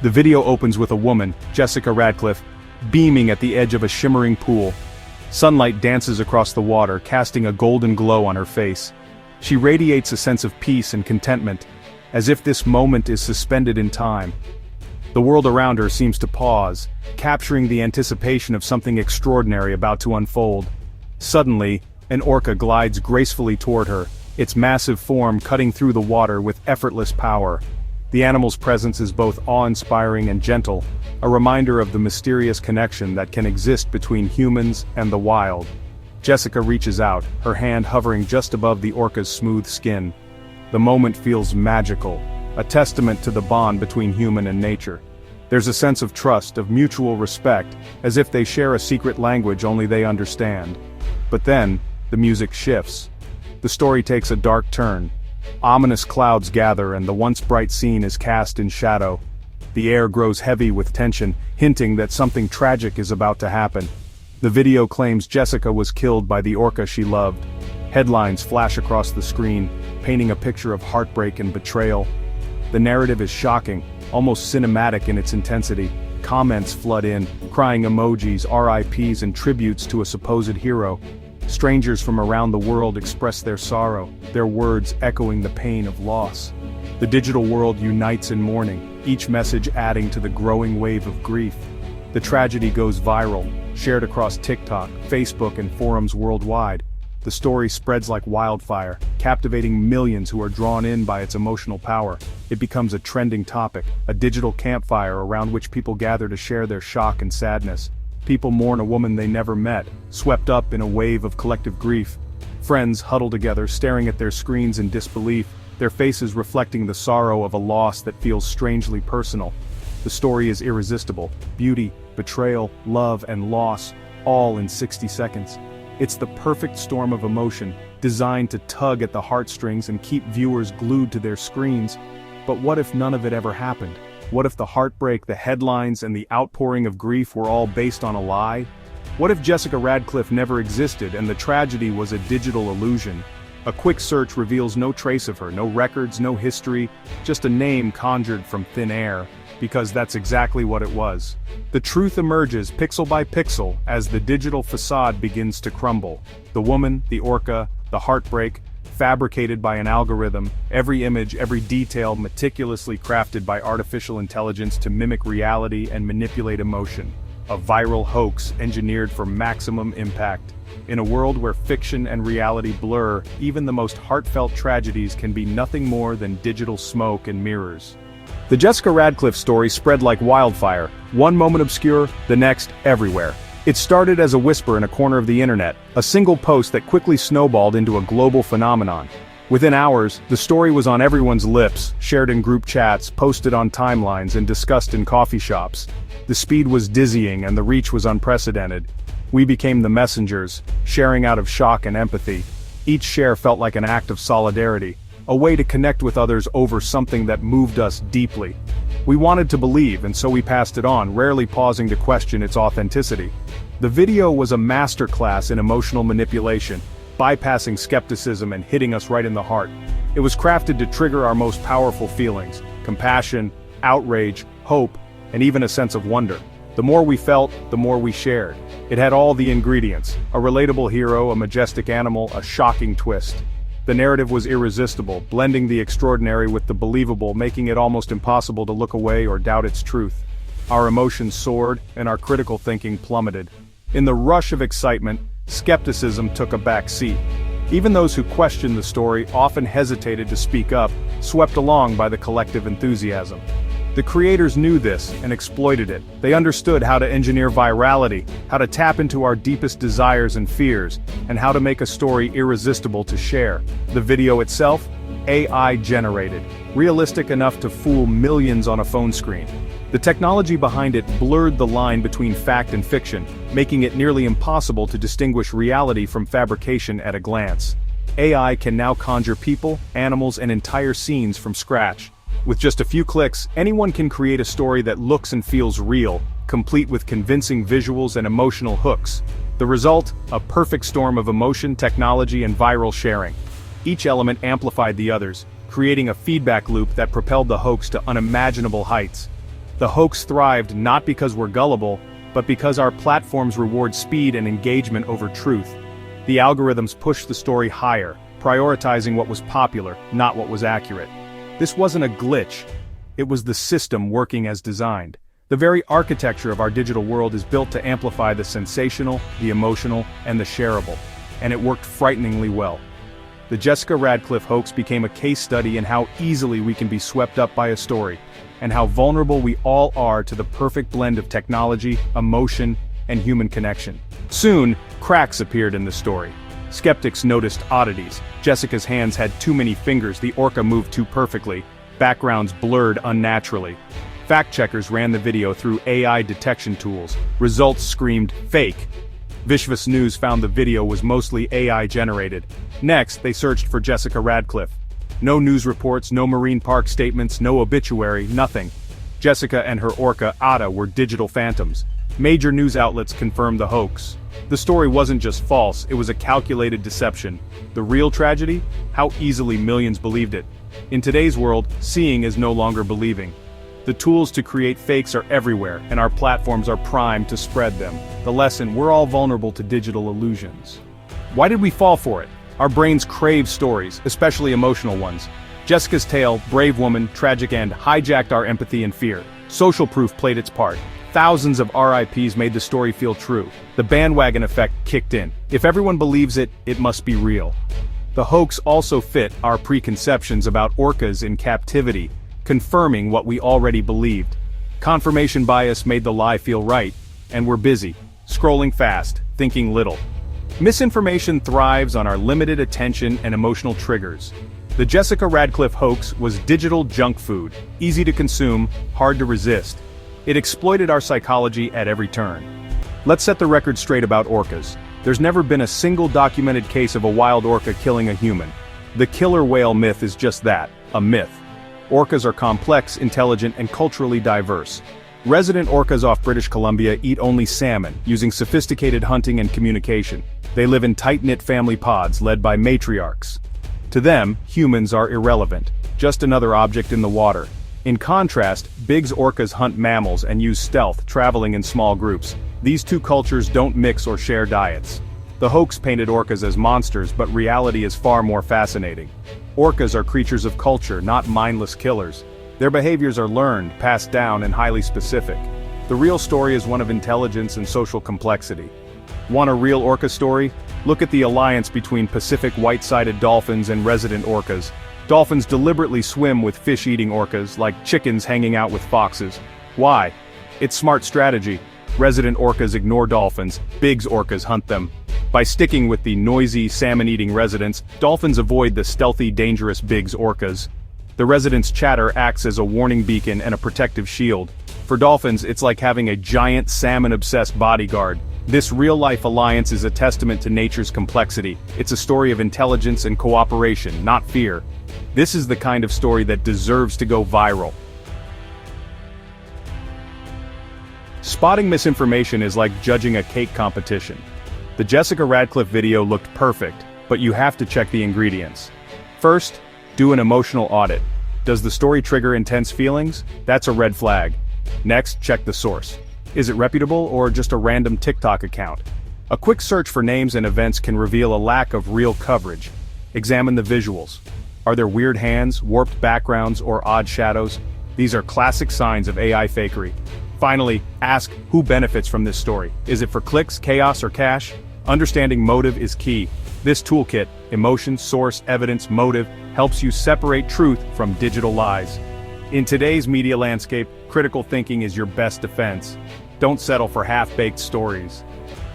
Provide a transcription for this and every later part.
The video opens with a woman, Jessica Radcliffe, beaming at the edge of a shimmering pool. Sunlight dances across the water, casting a golden glow on her face. She radiates a sense of peace and contentment, as if this moment is suspended in time. The world around her seems to pause, capturing the anticipation of something extraordinary about to unfold. Suddenly, an orca glides gracefully toward her, its massive form cutting through the water with effortless power. The animal's presence is both awe-inspiring and gentle, a reminder of the mysterious connection that can exist between humans and the wild. Jessica reaches out, her hand hovering just above the orca's smooth skin. The moment feels magical, a testament to the bond between human and nature. There's a sense of trust, of mutual respect, as if they share a secret language only they understand. But then, the music shifts. The story takes a dark turn. Ominous clouds gather and the once bright scene is cast in shadow. The air grows heavy with tension, hinting that something tragic is about to happen. The video claims Jessica was killed by the orca she loved. Headlines flash across the screen, painting a picture of heartbreak and betrayal. The narrative is shocking, almost cinematic in its intensity. Comments flood in, crying emojis, RIPs and tributes to a supposed hero. Strangers from around the world express their sorrow, their words echoing the pain of loss. The digital world unites in mourning, each message adding to the growing wave of grief. The tragedy goes viral, shared across TikTok, Facebook and forums worldwide. The story spreads like wildfire, captivating millions who are drawn in by its emotional power. It becomes a trending topic, a digital campfire around which people gather to share their shock and sadness. People mourn a woman they never met, swept up in a wave of collective grief. Friends huddle together, staring at their screens in disbelief, their faces reflecting the sorrow of a loss that feels strangely personal. The story is irresistible: beauty, betrayal, love, and loss, all in 60 seconds. It's the perfect storm of emotion, designed to tug at the heartstrings and keep viewers glued to their screens. But what if none of it ever happened? What if the heartbreak, the headlines, and the outpouring of grief were all based on a lie? What if Jessica Radcliffe never existed and the tragedy was a digital illusion? A quick search reveals no trace of her, no records, no history, just a name conjured from thin air, because that's exactly what it was. The truth emerges pixel by pixel as the digital facade begins to crumble. The woman, the orca, the heartbreak, fabricated by an algorithm, every image, every detail meticulously crafted by artificial intelligence to mimic reality and manipulate emotion. A viral hoax engineered for maximum impact. In a world where fiction and reality blur, even the most heartfelt tragedies can be nothing more than digital smoke and mirrors. The Jessica Radcliffe story spread like wildfire, one moment obscure, the next everywhere. It started as a whisper in a corner of the internet, a single post that quickly snowballed into a global phenomenon. Within hours, the story was on everyone's lips, shared in group chats, posted on timelines, and discussed in coffee shops. The speed was dizzying and the reach was unprecedented. We became the messengers, sharing out of shock and empathy. Each share felt like an act of solidarity, a way to connect with others over something that moved us deeply. We wanted to believe, and so we passed it on, rarely pausing to question its authenticity. The video was a masterclass in emotional manipulation, bypassing skepticism and hitting us right in the heart. It was crafted to trigger our most powerful feelings: compassion, outrage, hope, and even a sense of wonder. The more we felt, the more we shared. It had all the ingredients: a relatable hero, a majestic animal, a shocking twist. The narrative was irresistible, blending the extraordinary with the believable, making it almost impossible to look away or doubt its truth. Our emotions soared, and our critical thinking plummeted. In the rush of excitement, skepticism took a back seat. Even those who questioned the story often hesitated to speak up, swept along by the collective enthusiasm. The creators knew this and exploited it. They understood how to engineer virality, how to tap into our deepest desires and fears, and how to make a story irresistible to share. The video itself? AI generated, realistic enough to fool millions on a phone screen. The technology behind it blurred the line between fact and fiction, making it nearly impossible to distinguish reality from fabrication at a glance. AI can now conjure people, animals, and entire scenes from scratch. With just a few clicks, anyone can create a story that looks and feels real, complete with convincing visuals and emotional hooks. The result? A perfect storm of emotion, technology, and viral sharing. Each element amplified the others, creating a feedback loop that propelled the hoax to unimaginable heights. The hoax thrived not because we're gullible, but because our platforms reward speed and engagement over truth. The algorithms pushed the story higher, prioritizing what was popular, not what was accurate. This wasn't a glitch. It was the system working as designed. The very architecture of our digital world is built to amplify the sensational, the emotional, and the shareable. And it worked frighteningly well. The Jessica Radcliffe hoax became a case study in how easily we can be swept up by a story, and how vulnerable we all are to the perfect blend of technology, emotion, and human connection. Soon, cracks appeared in the story. Skeptics noticed oddities. Jessica's hands had too many fingers, the orca moved too perfectly, backgrounds blurred unnaturally. Fact-checkers ran the video through AI detection tools. Results screamed fake. Vishwas News found the video was mostly AI-generated. Next, they searched for Jessica Radcliffe. No news reports, no marine park statements, no obituary, nothing. Jessica and her orca, Ada, were digital phantoms. Major news outlets confirmed the hoax. The story wasn't just false, it was a calculated deception. The real tragedy? How easily millions believed it. In today's world, seeing is no longer believing. The tools to create fakes are everywhere, and our platforms are primed to spread them. The lesson: we're all vulnerable to digital illusions. Why did we fall for it? Our brains crave stories, especially emotional ones. Jessica's tale, brave woman, tragic end, hijacked our empathy and fear. Social proof played its part. Thousands of RIPs made the story feel true. The bandwagon effect kicked in. If everyone believes it, it must be real. The hoax also fit our preconceptions about orcas in captivity, confirming what we already believed. Confirmation bias made the lie feel right, and we're busy, scrolling fast, thinking little. Misinformation thrives on our limited attention and emotional triggers. The Jessica Radcliffe hoax was digital junk food, easy to consume, hard to resist. It exploited our psychology at every turn. Let's set the record straight about orcas. There's never been a single documented case of a wild orca killing a human. The killer whale myth is just that, a myth. Orcas are complex, intelligent, and culturally diverse. Resident orcas off British Columbia eat only salmon, using sophisticated hunting and communication. They live in tight-knit family pods led by matriarchs. To them, humans are irrelevant, just another object in the water. In contrast, Big's orcas hunt mammals and use stealth, traveling in small groups. These two cultures don't mix or share diets. The hoax painted orcas as monsters, but reality is far more fascinating. Orcas are creatures of culture, not mindless killers. Their behaviors are learned, passed down, and highly specific. The real story is one of intelligence and social complexity. Want a real orca story? Look at the alliance between Pacific white-sided dolphins and resident orcas. Dolphins deliberately swim with fish-eating orcas, like chickens hanging out with foxes. Why? It's smart strategy. Resident orcas ignore dolphins, Big's orcas hunt them. By sticking with the noisy, salmon-eating residents, dolphins avoid the stealthy, dangerous Big's orcas. The residents' chatter acts as a warning beacon and a protective shield. For dolphins, it's like having a giant, salmon-obsessed bodyguard. This real-life alliance is a testament to nature's complexity. It's a story of intelligence and cooperation, not fear. This is the kind of story that deserves to go viral. Spotting misinformation is like judging a cake competition. The Jessica Radcliffe video looked perfect, but you have to check the ingredients. First, do an emotional audit. Does the story trigger intense feelings? That's a red flag. Next, check the source. Is it reputable or just a random TikTok account? A quick search for names and events can reveal a lack of real coverage. Examine the visuals. Are there weird hands, warped backgrounds, or odd shadows? These are classic signs of AI fakery. Finally, ask who benefits from this story. Is it for clicks, chaos, or cash? Understanding motive is key. This toolkit, emotion, source, evidence, motive, helps you separate truth from digital lies. In today's media landscape, critical thinking is your best defense. Don't settle for half-baked stories.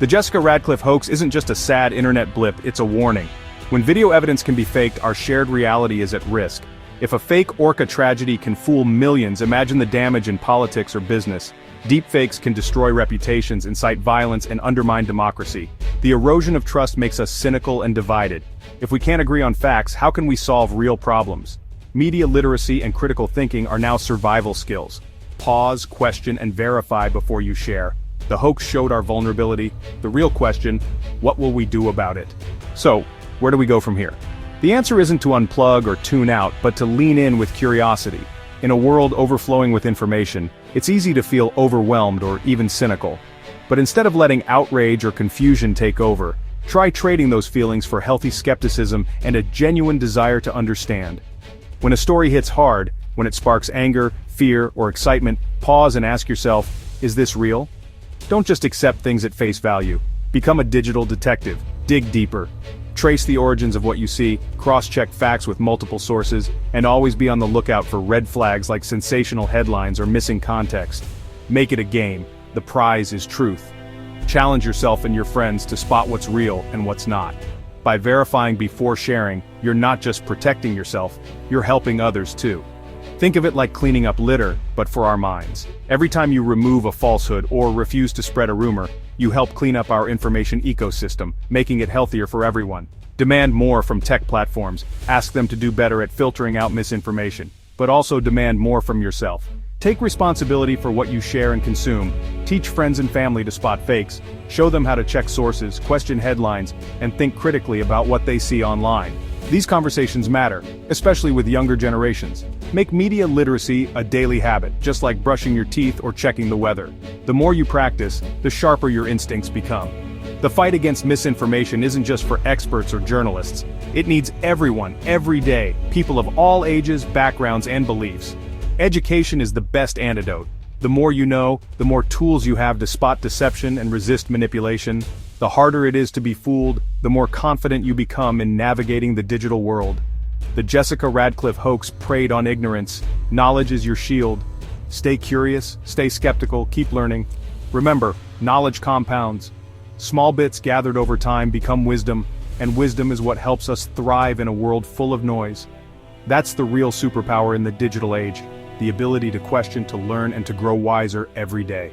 The Jessica Radcliffe hoax isn't just a sad internet blip, it's a warning. When video evidence can be faked, our shared reality is at risk. If a fake orca tragedy can fool millions, imagine the damage in politics or business. Deepfakes can destroy reputations, incite violence, and undermine democracy. The erosion of trust makes us cynical and divided. If we can't agree on facts, how can we solve real problems? Media literacy and critical thinking are now survival skills. Pause, question, and verify before you share. The hoax showed our vulnerability. The real question, what will we do about it? So, where do we go from here? The answer isn't to unplug or tune out, but to lean in with curiosity. In a world overflowing with information, It's easy to feel overwhelmed or even cynical. But instead of letting outrage or confusion take over, try trading those feelings for healthy skepticism and a genuine desire to understand. When a story hits hard, when it sparks anger, fear, or excitement, pause and ask yourself, is this real? Don't just accept things at face value. Become a digital detective. Dig deeper. Trace the origins of what you see, cross-check facts with multiple sources, and always be on the lookout for red flags like sensational headlines or missing context. Make it a game. The prize is truth. Challenge yourself and your friends to spot what's real and what's not. By verifying before sharing, you're not just protecting yourself, you're helping others too. Think of it like cleaning up litter, but for our minds. Every time you remove a falsehood or refuse to spread a rumor, you help clean up our information ecosystem, making it healthier for everyone. Demand more from tech platforms. Ask them to do better at filtering out misinformation. But also demand more from yourself. Take responsibility for what you share and consume. Teach friends and family to spot fakes. Show them how to check sources, question headlines, and think critically about what they see online. These conversations matter, especially with younger generations. Make media literacy a daily habit, just like brushing your teeth or checking the weather. The more you practice, the sharper your instincts become. The fight against misinformation isn't just for experts or journalists. It needs everyone, every day, people of all ages, backgrounds, and beliefs. Education is the best antidote. The more you know, the more tools you have to spot deception and resist manipulation. The harder it is to be fooled, the more confident you become in navigating the digital world. The Jessica Radcliffe hoax preyed on ignorance. Knowledge is your shield. Stay curious, stay skeptical, keep learning. Remember, knowledge compounds. Small bits gathered over time become wisdom, and wisdom is what helps us thrive in a world full of noise. That's the real superpower in the digital age, the ability to question, to learn, and to grow wiser every day.